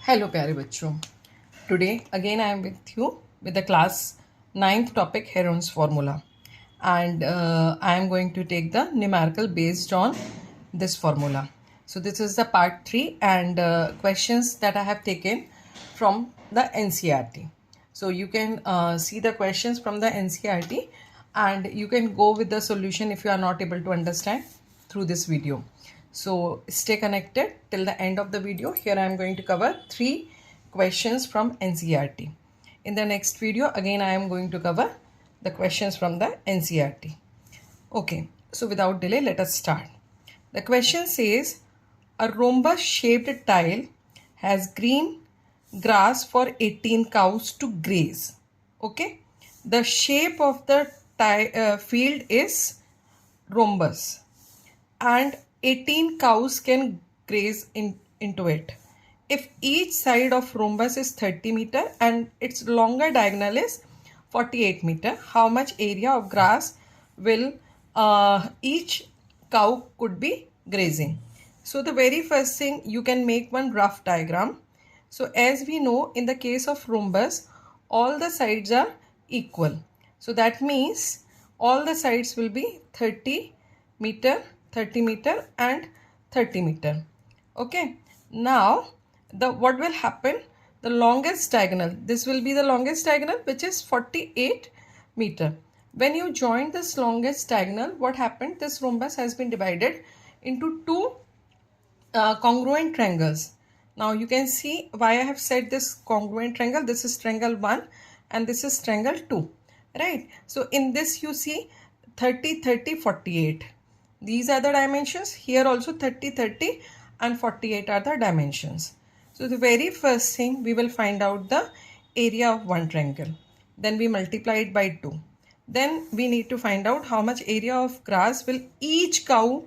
Hello प्यारे बच्चों, today again I am with you with the class 9th topic Heron's formula, and I am going to take the numerical based on this formula. So this is the part 3 and questions that I have taken from the NCERT. So you can see the questions from the NCERT and you can go with the solution if you are not able to understand through this video. So stay connected till the end of the video. Here I am going to cover 3 questions from NCERT. In the next video, again I am going to cover the questions from the NCERT. Okay, so without delay, let us start. The question says, a rhombus shaped tile has green grass for 18 cows to graze. Okay, the shape of the field is rhombus and 18 cows can graze into it. If each side of rhombus is 30 meter and its longer diagonal is 48 meter, how much area of grass will each cow could be grazing? So the very first thing, you can make one rough diagram. So as we know, in the case of rhombus, all the sides are equal. So that means all the sides will be 30 meter and 30 meter. Okay, now what will happen, the longest diagonal, this will be the longest diagonal, which is 48 meter. When you join this longest diagonal, what happened, this rhombus has been divided into two congruent triangles. Now you can see why I have said this congruent triangle. This is triangle 1 and this is triangle 2, right? So in this you see 30 30 48. These are the dimensions. Here also 30 30 and 48 are the dimensions. So the very first thing, we will find out the area of one triangle. Then we multiply it by 2. Then we need to find out how much area of grass will each cow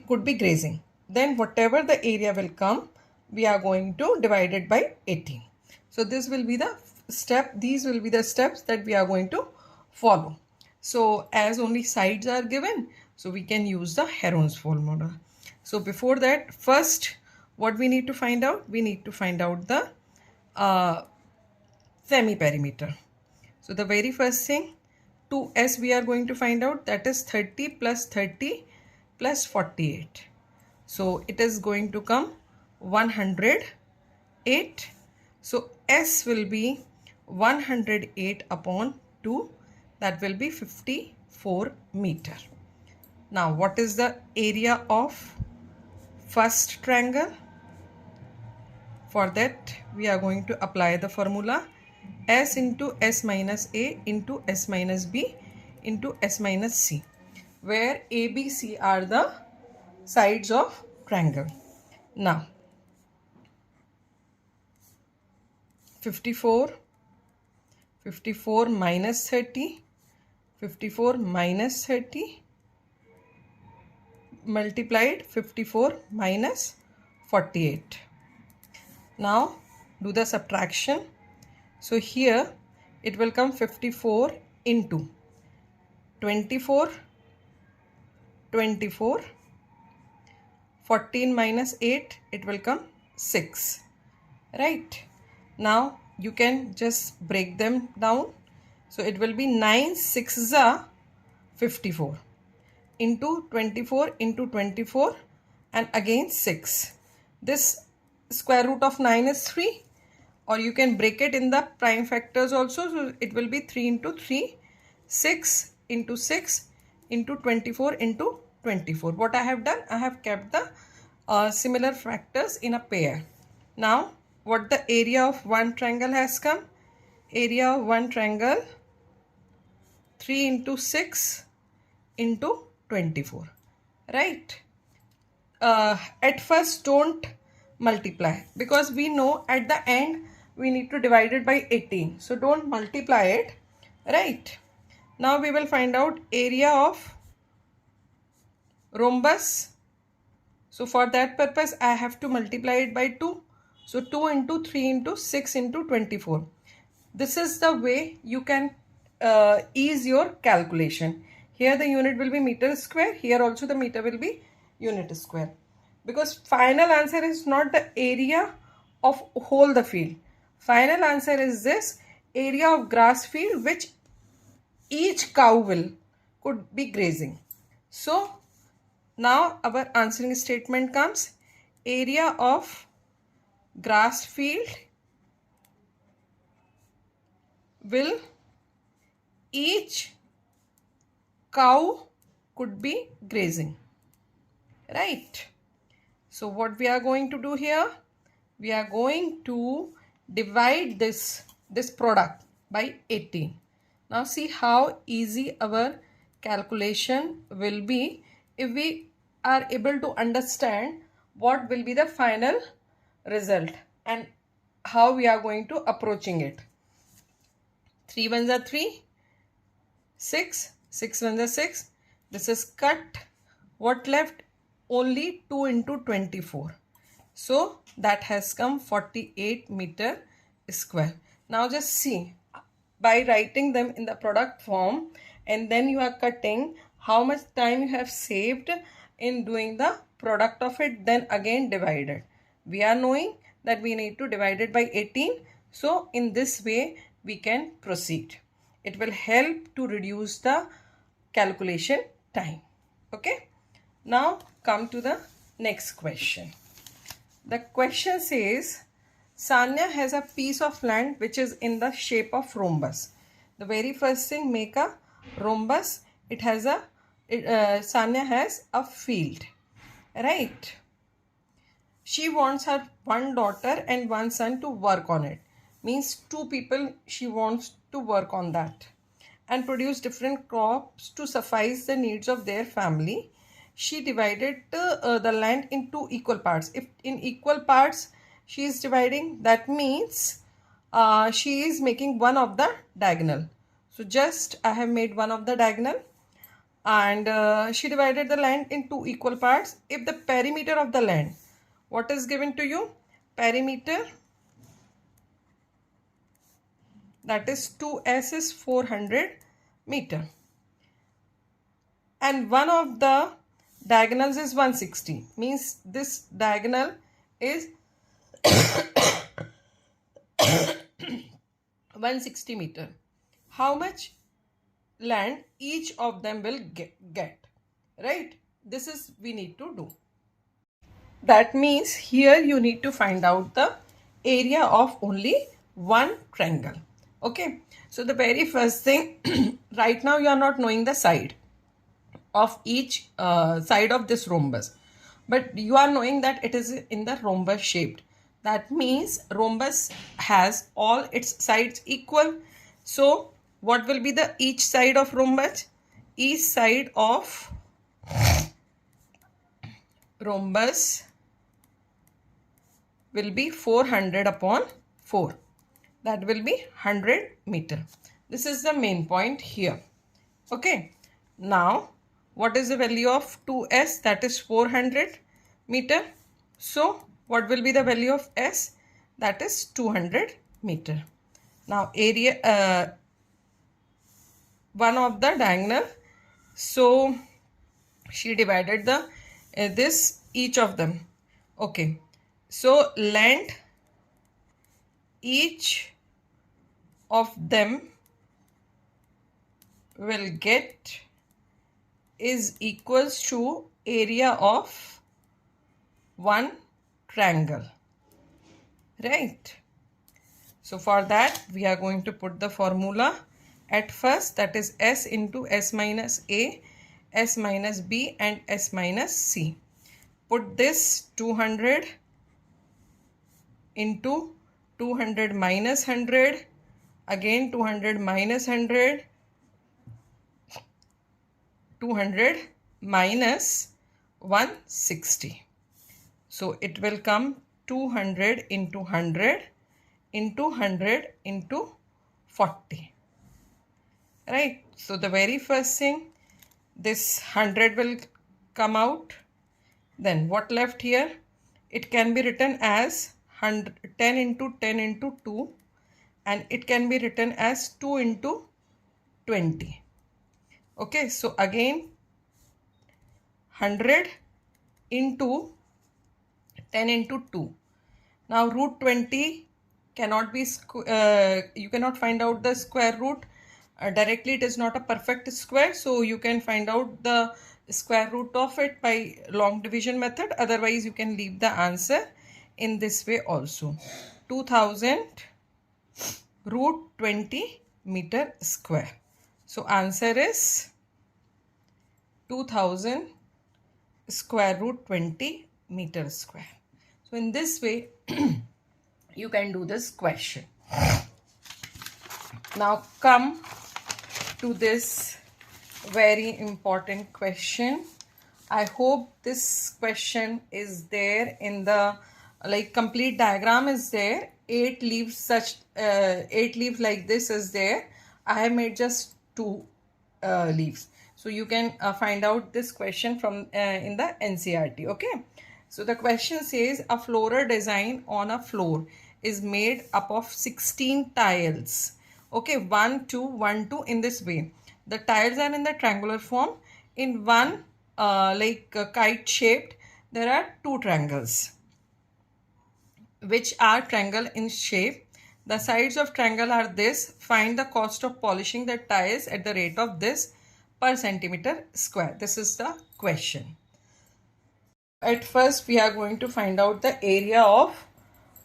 could be grazing. Then whatever the area will come, we are going to divide it by 18. So this will be the step. These will be the steps that we are going to follow. So as only sides are given, so we can use the Heron's formula. So before that, first what we need to find out? We need to find out the semi-perimeter. So the very first thing, 2s we are going to find out, that is 30 plus 30 plus 48. So it is going to come 108. So s will be 108 upon 2, that will be 54 meter. Now what is the area of first triangle? For that we are going to apply the formula s into s minus a into s minus b into s minus c, where a, b, c are the sides of triangle. Now 54 minus 30, 54 minus 30 multiplied 54 minus 48. Now do the subtraction. So here it will come 54 into 24, 14 minus 8, it will come 6, right? Now you can just break them down. So it will be 9 6 are 54 into 24 into 24 and again 6. This square root of 9 is 3, or you can break it in the prime factors also. So it will be 3 into 3, 6 into 6 into 24 into 24. What I have done, I have kept the similar factors in a pair. Now what the area of one triangle has come? Area of one triangle 3 into 6 into 24, right? At first don't multiply, because we know at the end we need to divide it by 18. So don't multiply it, right? Now we will find out area of rhombus. So for that purpose I have to multiply it by 2. So 2 into 3 into 6 into 24. This is the way you can ease your calculation. Here the unit will be meter square. Here also the meter will be unit square. Because final answer is not the area of whole the field. Final answer is this, area of grass field which each cow could be grazing. So now our answering statement comes, area of grass field will each cow could be grazing, right? So what we are going to do here, we are going to divide this product by 18. Now see how easy our calculation will be if we are able to understand what will be the final result and how we are going to approaching it. 3 ones are 3, 6, 6 ones are 6. This is cut. What left? Only 2 into 24. So that has come 48 meter square. Now just see, by writing them in the product form and then you are cutting, how much time you have saved in doing the product of it, then again divided. We are knowing that we need to divide it by 18. So in this way we can proceed. It will help to reduce the calculation time. Okay. Now come to the next question. The question says, Sanya has a piece of land which is in the shape of rhombus. The very first thing, make a rhombus. It has a Sanya has a field, right? She wants her one daughter and one son to work on it. Means 2 people she wants to work on that and produce different crops to suffice the needs of their family. She divided the land into equal parts. If in equal parts she is dividing, that means she is making one of the diagonal. So just I have made one of the diagonal and she divided the land into equal parts. If the perimeter of the land, what is given to you? Perimeter, that is 2s is 400 meter. And one of the diagonals is 160. Means this diagonal is 160 meter. How much land each of them will get, right? This is we need to do. That means here you need to find out the area of only one triangle. Okay, so the very first thing, right now you are not knowing the side of each side of this rhombus, but you are knowing that it is in the rhombus shaped. That means rhombus has all its sides equal. So what will be the each side of rhombus? Each side of rhombus will be 400 upon 4. That will be 100 meter. This is the main point here. Okay. Now, what is the value of 2s? That is 400 meter. So, what will be the value of s? That is 200 meter. Now, area, one of the diagonal. So, she divided the this each of them. Okay. So, land each of them will get is equals to area of one triangle, right? So for that we are going to put the formula at first, that is s into s minus a, s minus b and s minus c. Put this 200 into 200 minus 100, again 200 minus 100, 200 minus 160. So it will come 200 into 100 into 100 into 40. Right. So the very first thing, this 100 will come out. Then what left here? It can be written as 10 into 10 into 2, and it can be written as 2 into 20. Okay, so again 100 into 10 into 2. Now root 20 cannot be, you cannot find out the square root directly. It is not a perfect square, so you can find out the square root of it by long division method. Otherwise you can leave the answer in this way also. 2000 root 20 meter square. So answer is 2000 square root 20 meter square. So in this way you can do this question. Now come to this very important question. I hope this question is there in the complete diagram is there. 8 leaves like this is there. I have made just 2 leaves. So you can find out this question from in the NCERT. Okay. So the question says a floral design on a floor is made up of 16 tiles. Okay, 1, 2, 1, 2 in this way. The tiles are in the triangular form. In one kite shaped, there are 2 triangles which are triangle in shape. The sides of triangle are this. Find the cost of polishing the tiles at the rate of this per centimeter square. This is the question. At first we are going to find out the area of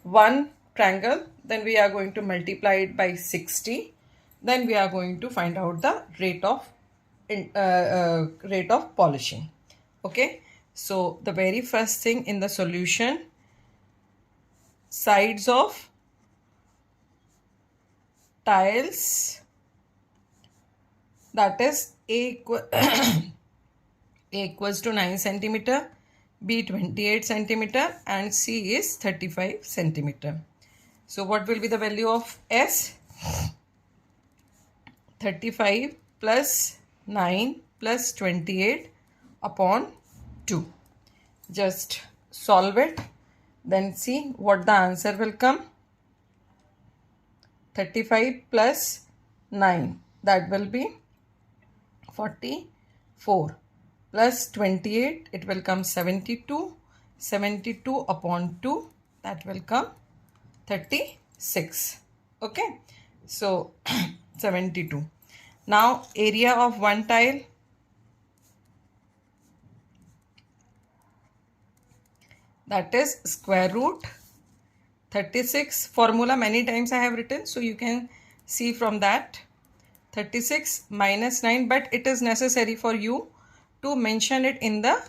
one triangle. Then we are going to multiply it by 60. Then we are going to find out the rate of polishing. Okay. So the very first thing in the solution, sides of tiles, that is A equals to 9 centimeter, B 28 centimeter and C is 35 centimeter. So what will be the value of S? 35 plus 9 plus 28 upon 2. Just solve it. Then see what the answer will come. 35 plus 9, that will be 44. Plus 28, it will come 72. 72 upon 2, that will come 36. Okay. So 72. Now area of one tile. That is square root 36. Formula many times I have written, so you can see from that. 36 minus 9, but it is necessary for you to mention it in the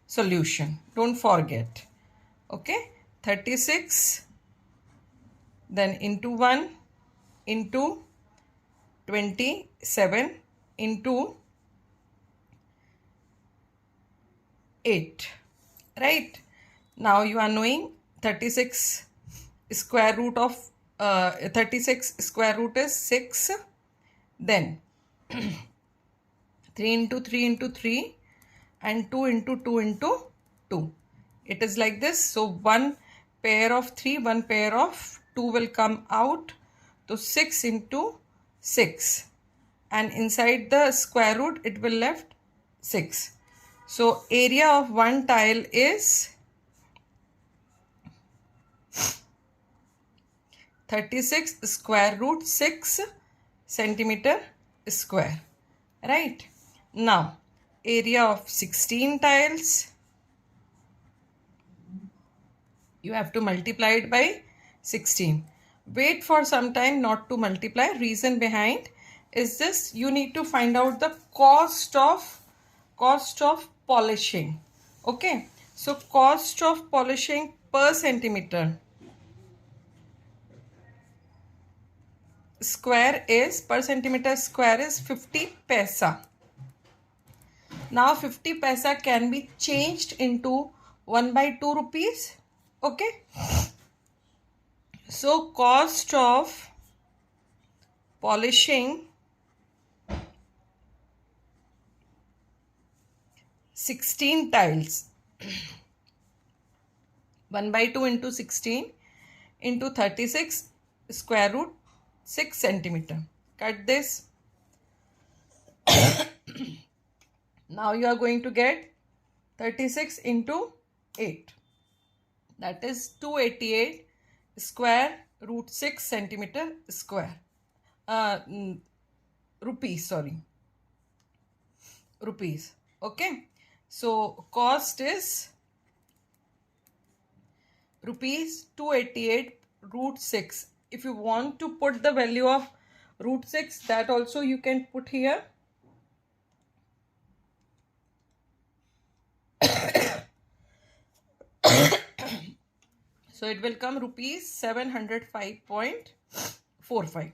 solution. Don't forget. Okay. 36 then into 1 into 27 into 8. Right. Now you are knowing 36 square root of 36 square root is 6. Then 3 into 3 into 3 and 2 into 2 into 2. It is like this. So one pair of 3, one pair of 2 will come out. So 6 into 6. And inside the square root it will left 6. So area of one tile is 36 square root 6 centimeter square. Right. Now area of 16 tiles, you have to multiply it by 16. Wait for some time not to multiply. Reason behind is this: you need to find out the cost of polishing. Okay. So cost of polishing per centimeter square is, per centimeter square is 50 paisa. Now 50 paisa can be changed into 1/2 rupees. Okay. So cost of polishing 16 tiles, 1/2 into 16 into 36 square root 6 centimeter. Cut this. Now you are going to get 36 into 8. That is 288 square root 6 centimeter square. Rupees, sorry. Rupees. Okay. So cost is rupees 288 root 6. If you want to put the value of root 6, that also you can put here. So it will come rupees 705.45.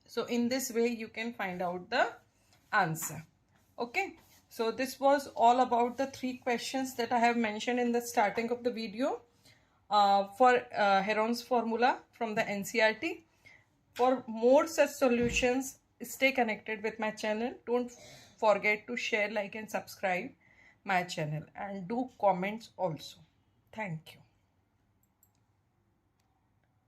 So in this way you can find out the answer. Okay, so this was all about the 3 questions that I have mentioned in the starting of the video for Heron's formula from the NCERT. For more such solutions, stay connected with my channel. Don't forget to share, like and subscribe my channel, and do comments also. Thank you.